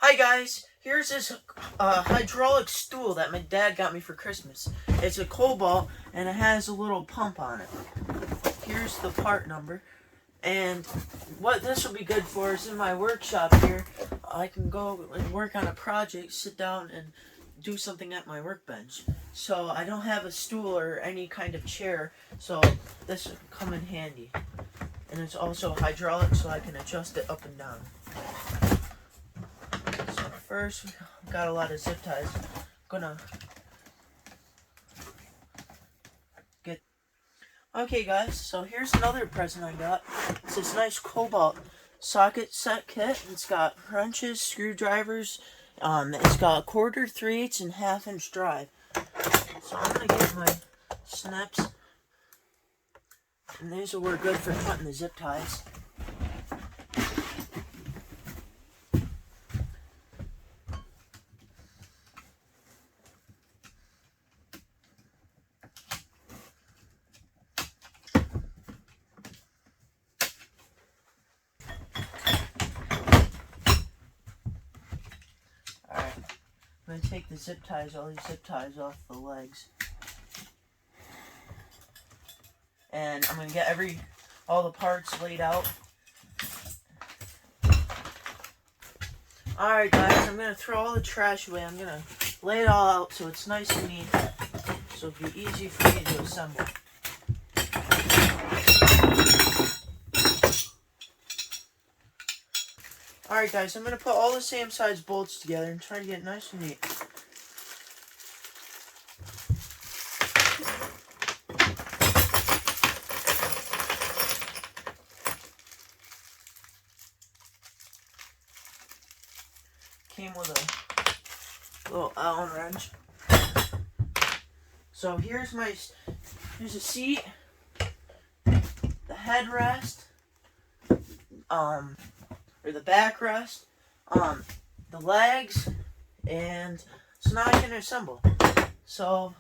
Hi guys, here's this hydraulic stool that my dad got me for Christmas. It's a Kobalt and it has a little pump on it. Here's the part number. And what this will be good for is in my workshop here, I can go and work on a project, sit down and do something at my workbench. So I don't have a stool or any kind of chair, so this will come in handy. And it's also hydraulic, so I can adjust it up and down. First, we've got a lot of zip ties. I'm gonna get. Okay, guys, so here's another present I got. It's this nice Kobalt socket set kit. It's got wrenches, screwdrivers. It's got 1/4, 3/8, and 1/2 inch drive. So I'm gonna get my snips, and these will work good for cutting the zip ties. I'm going to take all these zip ties off the legs. And I'm going to get all the parts laid out. Alright guys, I'm going to throw all the trash away. I'm going to lay it all out so it's nice and neat. So it'll be easy for me to assemble. Alright guys, I'm going to put all the same size bolts together and try to get it nice and neat. Came with a little Allen wrench. So here's a seat, the headrest, or the backrest, the legs, and so now I can assemble. So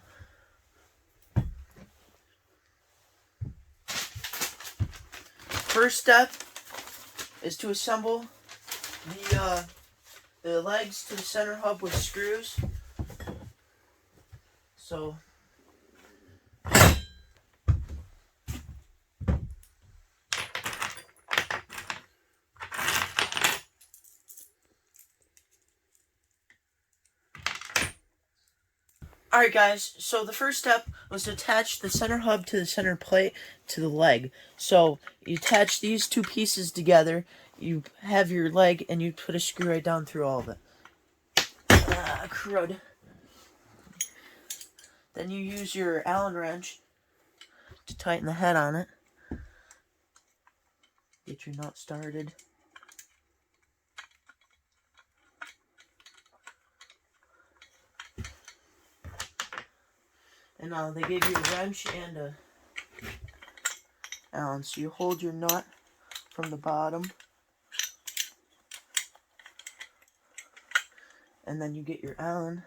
first step is to assemble the legs to the center hub with screws. So alright guys, so the first step was to attach the center hub to the center plate to the leg. So you attach these two pieces together, you have your leg, and you put a screw right down through all of it. Crud. Then you use your Allen wrench to tighten the head on it. Get your nut started. And they gave you a wrench and a Allen. So you hold your nut from the bottom, and then you get your Allen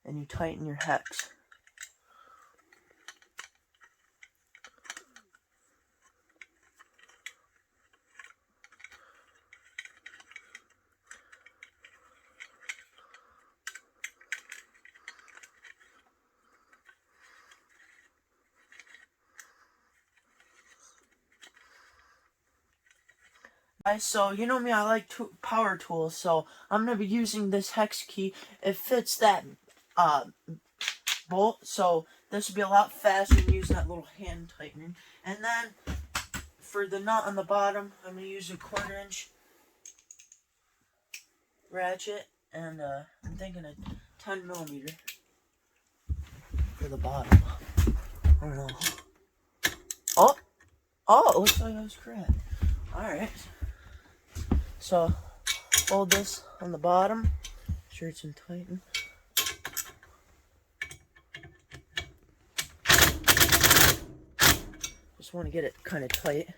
and you tighten your hex. Guys, so you know me, I like power tools, so I'm going to be using this hex key. It fits that bolt, so this will be a lot faster than using that little hand tightening. And then for the nut on the bottom, I'm going to use a 1/4 inch ratchet, and I'm thinking a 10mm for the bottom. I don't know. Oh, it looks like I was correct. Alright. So, hold this on the bottom, sure it's in tighten. Just want to get it kind of tight.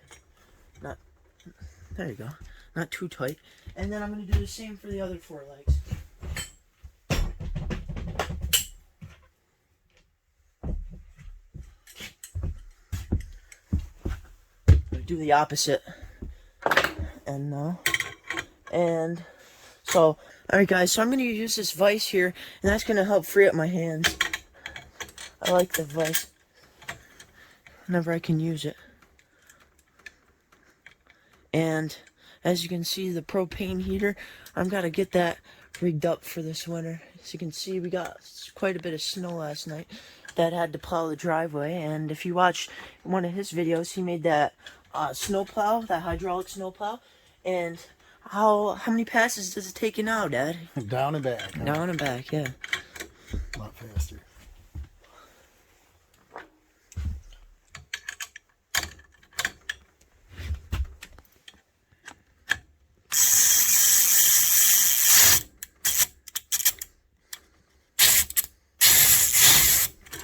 There you go. Not too tight. And then I'm going to do the same for the other 4 legs. do the opposite. And So, alright guys, so I'm going to use this vise here, and that's going to help free up my hands. I like the vise whenever I can use it. And as you can see, the propane heater, I've got to get that rigged up for this winter. As you can see, we got quite a bit of snow last night. Dad had to plow the driveway, and if you watch one of his videos, he made that snow plow, that hydraulic snow plow. And how many passes does it take you now, Dad? Down and back. Huh? Down and back, yeah. A lot faster.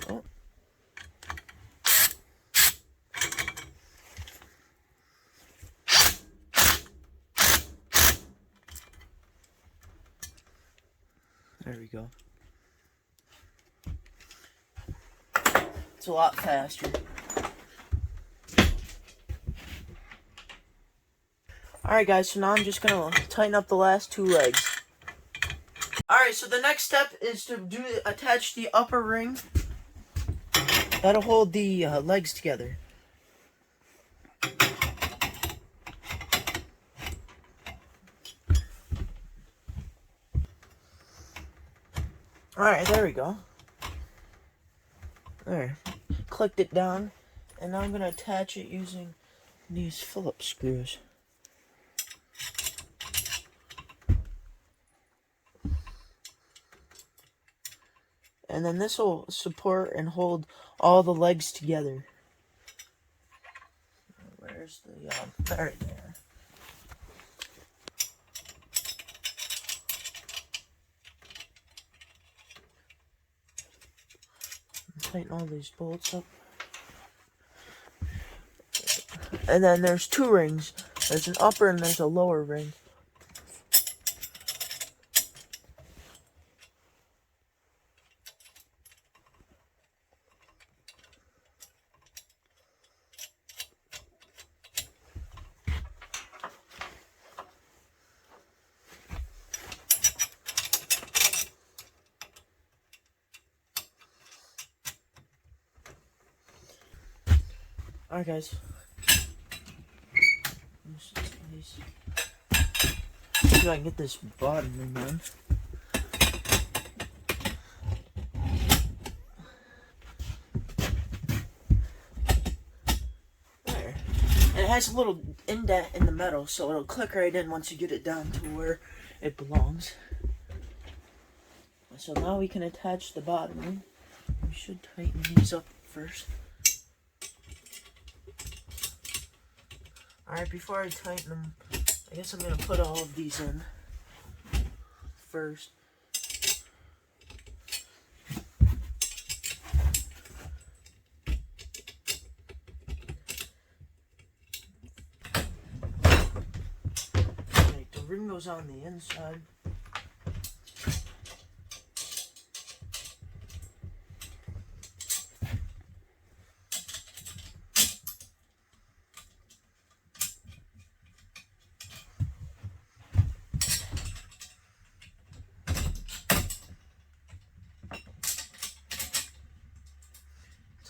Oh. There we go. It's a lot faster. Alright guys, so now I'm just going to tighten up the last two legs. Alright, so the next step is to attach the upper ring. That'll hold the legs together. Alright, there we go. There. Clicked it down. And now I'm going to attach it using these Phillips screws. And then this will support and hold all the legs together. Where's the, right there. Tighten all these bolts up. And then there's two rings. There's an upper and there's a lower ring. Alright guys. See if I can get this bottom ring on. There. And it has a little indent in the metal, so it'll click right in once you get it down to where it belongs. So now we can attach the bottom ring. We should tighten these up first. Alright, before I tighten them, I guess I'm going to put all of these in first. Right, the ring goes on the inside.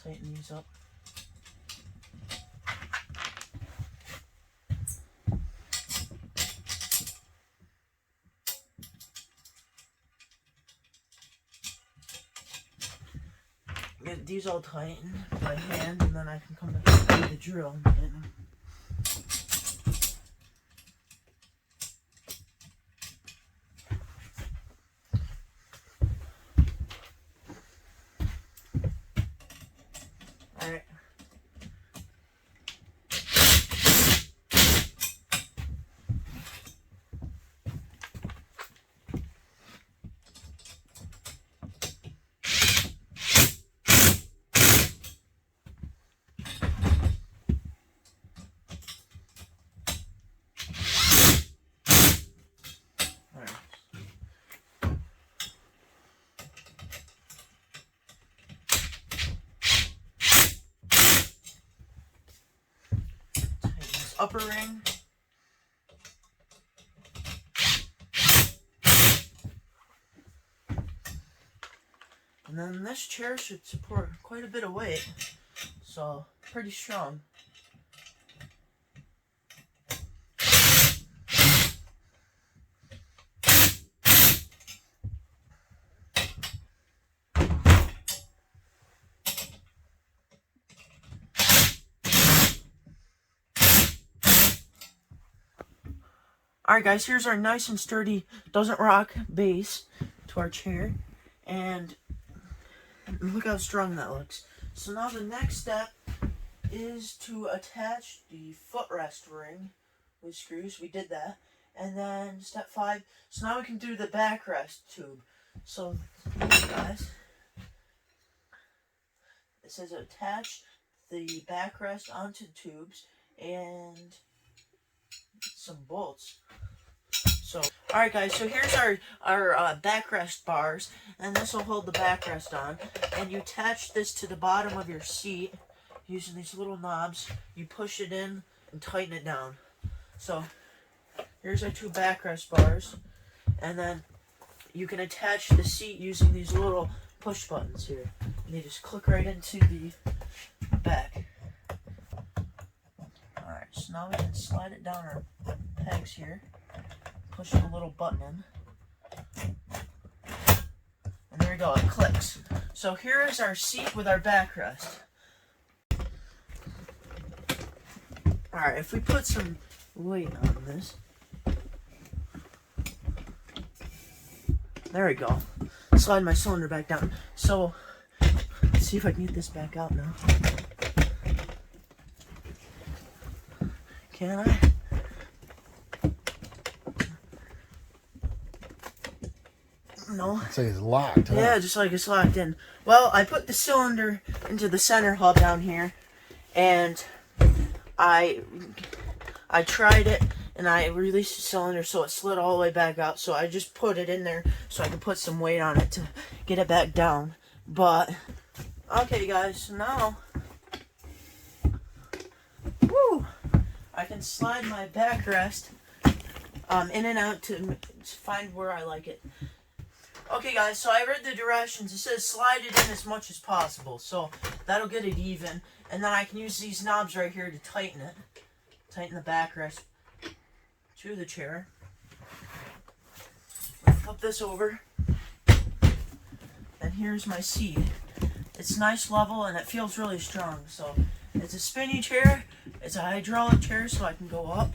Tighten these up. Get these all tightened by hand, and then I can come back with the drill and tighten them. Alright. Upper ring. And then this chair should support quite a bit of weight, so pretty strong. Alright guys, here's our nice and sturdy, doesn't rock base to our chair. And look how strong that looks. So now the next step is to attach the footrest ring with screws. We did that. And then step 5, so now we can do the backrest tube. So guys, it says attach the backrest onto tubes and some bolts. So, alright guys, so here's our backrest bars, and this will hold the backrest on. And you attach this to the bottom of your seat using these little knobs. You push it in and tighten it down. So, here's our 2 backrest bars. And then you can attach the seat using these little push buttons here. And they just click right into the back. Alright, so now we can slide it down our pegs here. Push the little button in. And there we go, it clicks. So here is our seat with our backrest. Alright, if we put some weight on this. There we go. Slide my cylinder back down. So, let's see if I can get this back out now. Can I? No. I'd say it's locked, huh? Yeah, just like it's locked in. Well, I put the cylinder into the center hub down here, and I tried it, and I released the cylinder so it slid all the way back out. So I just put it in there so I could put some weight on it to get it back down. But, okay guys, so now, woo, I can slide my backrest in and out to find where I like it. Okay guys, so I read the directions. It says slide it in as much as possible, so that'll get it even. And then I can use these knobs right here to tighten it. Tighten the backrest to the chair. Flip this over. And here's my seat. It's nice level and it feels really strong. So it's a spinny chair. It's a hydraulic chair, so I can go up.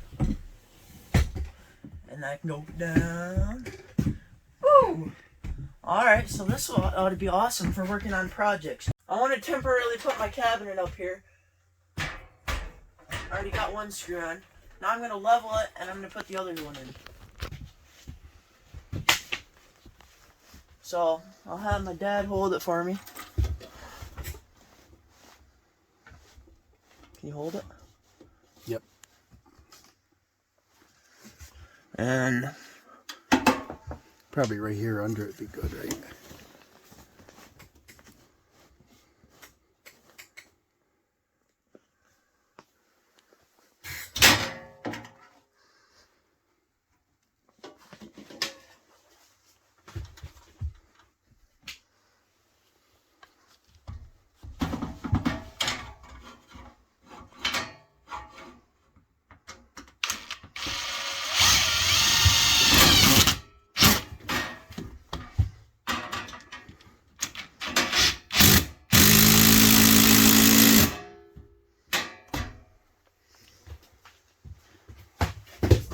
And I can go down. Woo! Alright, so this ought to be awesome for working on projects. I want to temporarily put my cabinet up here. I already got one screw on. Now I'm going to level it and I'm going to put the other one in. So, I'll have my dad hold it for me. Can you hold it? Yep. And probably right here under it would be good, right?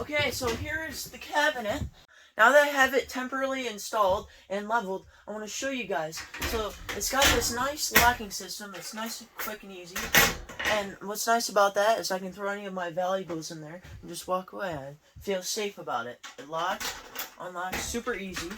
Okay, so here is the cabinet. Now that I have it temporarily installed and leveled, I want to show you guys. So it's got this nice locking system. It's nice and quick and easy. And what's nice about that is I can throw any of my valuables in there and just walk away. I feel safe about it. It locks, unlocks, super easy.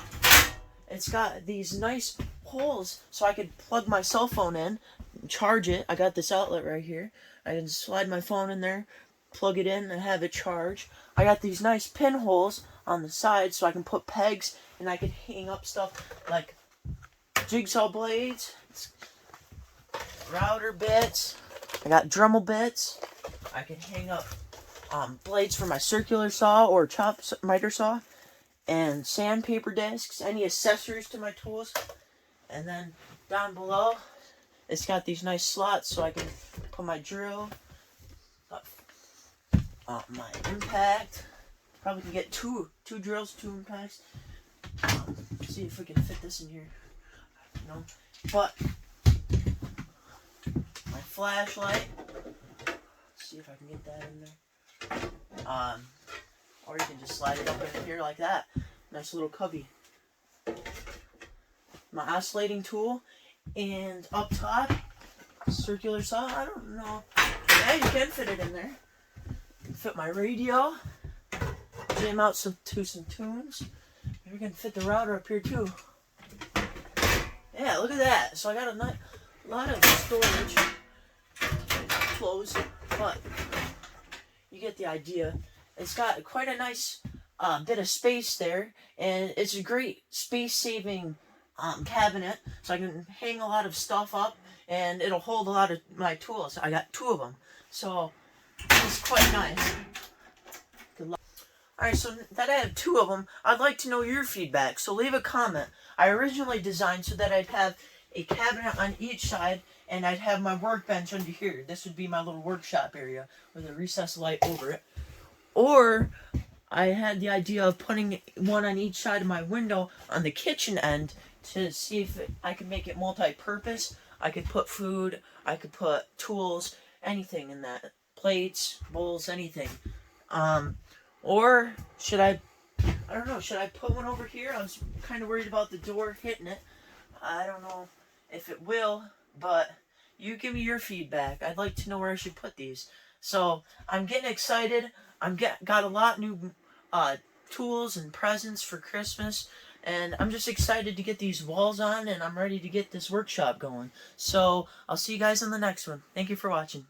It's got these nice holes so I could plug my cell phone in, charge it. I got this outlet right here. I can slide my phone in there, plug it in, and have it charge. I got these nice pinholes on the side so I can put pegs and I can hang up stuff like jigsaw blades, router bits. I got Dremel bits. I can hang up blades for my circular saw or chop miter saw, and sandpaper discs, any accessories to my tools. And then down below, it's got these nice slots so I can put my drill, my impact. Probably can get two drills, 2 impacts. See if we can fit this in here. No, but my flashlight. See if I can get that in there. Or you can just slide it up in here like that. Nice little cubby. My oscillating tool, and up top, circular saw. I don't know. Yeah, you can fit it in there. Fit my radio. Jam out to some tunes. Maybe we can fit the router up here too. Yeah, look at that. So I got a lot of storage. Closed, but you get the idea. It's got quite a nice bit of space there, and it's a great space-saving cabinet, so I can hang a lot of stuff up, and it'll hold a lot of my tools. I got 2 of them, so it's quite nice. Alright, so that I have 2 of them, I'd like to know your feedback, so leave a comment. I originally designed so that I'd have a cabinet on each side, and I'd have my workbench under here. This would be my little workshop area with a recessed light over it. Or I had the idea of putting one on each side of my window on the kitchen end to see if I could make it multi-purpose. I could put food, I could put tools, anything in that. Plates, bowls, anything. Or should I don't know, should I put one over here? I was kind of worried about the door hitting it. I don't know if it will, but you give me your feedback. I'd like to know where I should put these. So I'm getting excited. Got a lot new tools and presents for Christmas, and I'm just excited to get these walls on, and I'm ready to get this workshop going. So I'll see you guys in the next one. Thank you for watching.